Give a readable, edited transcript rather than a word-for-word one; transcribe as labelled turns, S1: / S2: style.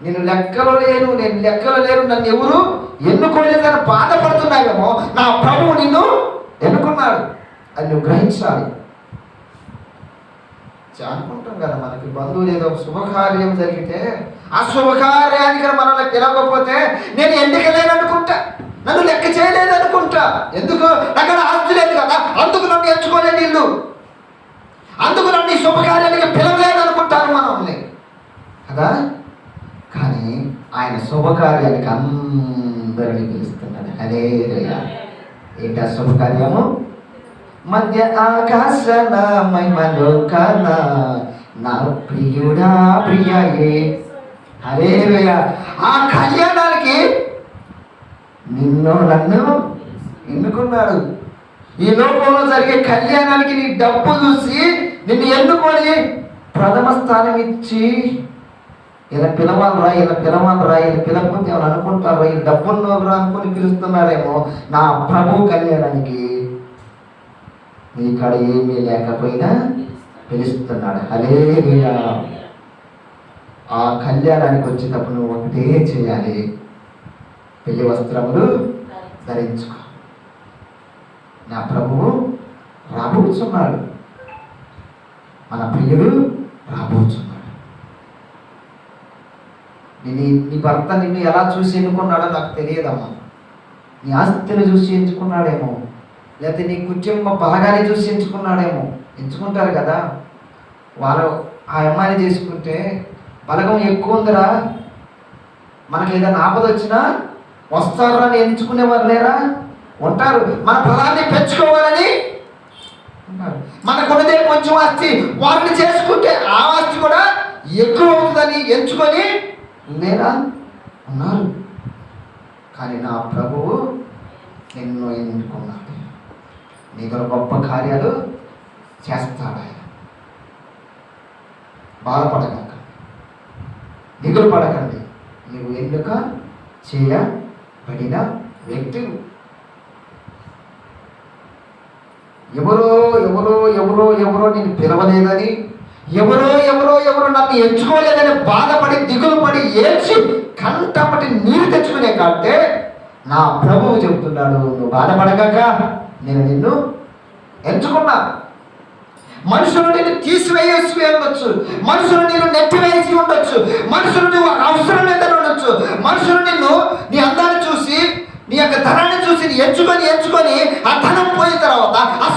S1: నేను లెక్కలో లేరు, నన్ను ఎవరు ఎన్నుకోలేదని బాధపడుతున్నావేమో, నా ప్రభువు నిన్ను ఎన్నుకున్నాడు. అది నువ్వు గ్రహించాలి. అనుకుంటాం కదా, మనకి బంధువులు ఏదో శుభకార్యం జరిగితే ఆ శుభకార్యానికి మనల్ని పిలవకపోతే నేను ఎందుకు లేననుకుంటా, నన్ను లెక్క చేయలేదు అనుకుంటా. ఎందుకు? అక్కడ ఆస్తి లేదు కదా, అందుకు నన్ను ఎంచుకోలేదు ఇల్లు, అందుకు నన్ను ఈ శుభకార్యానికి పిలవలేదు అనుకుంటాను మనల్ని కదా. కానీ ఆయన శుభకార్యానికి అందరినీ పిలుస్తున్నాడు. హల్లెలూయా. ఏంటా శుభకార్యము? మధ్య ఆకాశన మహిమలోకన నా ప్రియుడా ప్రియయే. హల్లెలూయా. ఆ కళ్యాణానికి నిన్ను నన్ను ఎన్నుకున్నాడు. ఈ లోకంలో జరిగే కళ్యాణానికి నీ డబ్బు చూసి నిన్ను ఎన్నుకొని ప్రథమ స్థానం ఇచ్చి ఇలా పిలవాలరా, ఇలా పిలవకపోతే ఎవరు అనుకుంటారా, ఈ డబ్బున్నోరా అనుకుని పిలుస్తున్నారేమో. నా ప్రభు కళ్యాణానికి నీ కాడ ఏమీ లేకపోయినా పిలుస్తున్నాడు. హల్లెలూయా. ఆ కళ్యాణానికి వచ్చేటప్పుడు నువ్వు ఒకటే చేయాలి, పెళ్లి వస్త్రములు ధరించుకో. నా ప్రభువు రాబోతున్నాడు, మన ప్రియుడు రాబోతున్నాడు. నీ భర్త నిన్ను ఎలా చూసి ఎన్నుకున్నాడో నాకు తెలియదమ్మా. నీ ఆస్తిని చూసి ఎంచుకున్నాడేమో, లేకపోతే నీ కుటుంబ బలగాన్ని చూసి ఎంచుకున్నాడేమో. ఎంచుకుంటారు కదా, వాళ్ళు ఆ అమ్మాయిని చేసుకుంటే బలగం ఎక్కువ ఉందిరా, మనకి ఏదైనా ఆపద వచ్చినా వస్తారా అని ఎంచుకునేవారు లేరా? ఉంటారు. మన బలాన్ని పెంచుకోవాలని ఉంటారు. మనకున్నదే కొంచెం ఆస్తి, వారిని చేసుకుంటే ఆ ఆస్తి కూడా ఎక్కువ అవుతుందని ఎంచుకొని లేరా? ఉన్నారు. కానీ నా ప్రభువు నిన్ను ఎన్నుకున్నాడు. నీకు గొప్ప కార్యాలు చేస్తాడు ఆయన. బాధపడకండి, దిగులు పడకండి. నువ్వు ఎన్నుక చేయబడిన వ్యక్తి. ఎవరో నేను పిలవలేదని, ఎవరో నన్ను ఎంచుకోలేదని బాధపడి దిగులు పడి ఏడ్చి కంటపటి నీరు తెచ్చుకునే కంటే నా ప్రభువు చెబుతున్నాడు, నువ్వు బాధపడగాక నేను నిన్ను ఎంచుకున్నా. మనుషులు నిన్ను తీసివేసి ఉండొచ్చు, మనుషులు నిన్ను నెట్టివేసి ఉండొచ్చు, మనుషులు నువ్వు అవసరం లేదని ఉండొచ్చు, మనుషులు నిన్ను నీ అందాన్ని చూసి, నీ యొక్క ధనాన్ని చూసి ఎంచుకొని ఆ ధనం పోయిన తర్వాత ఆ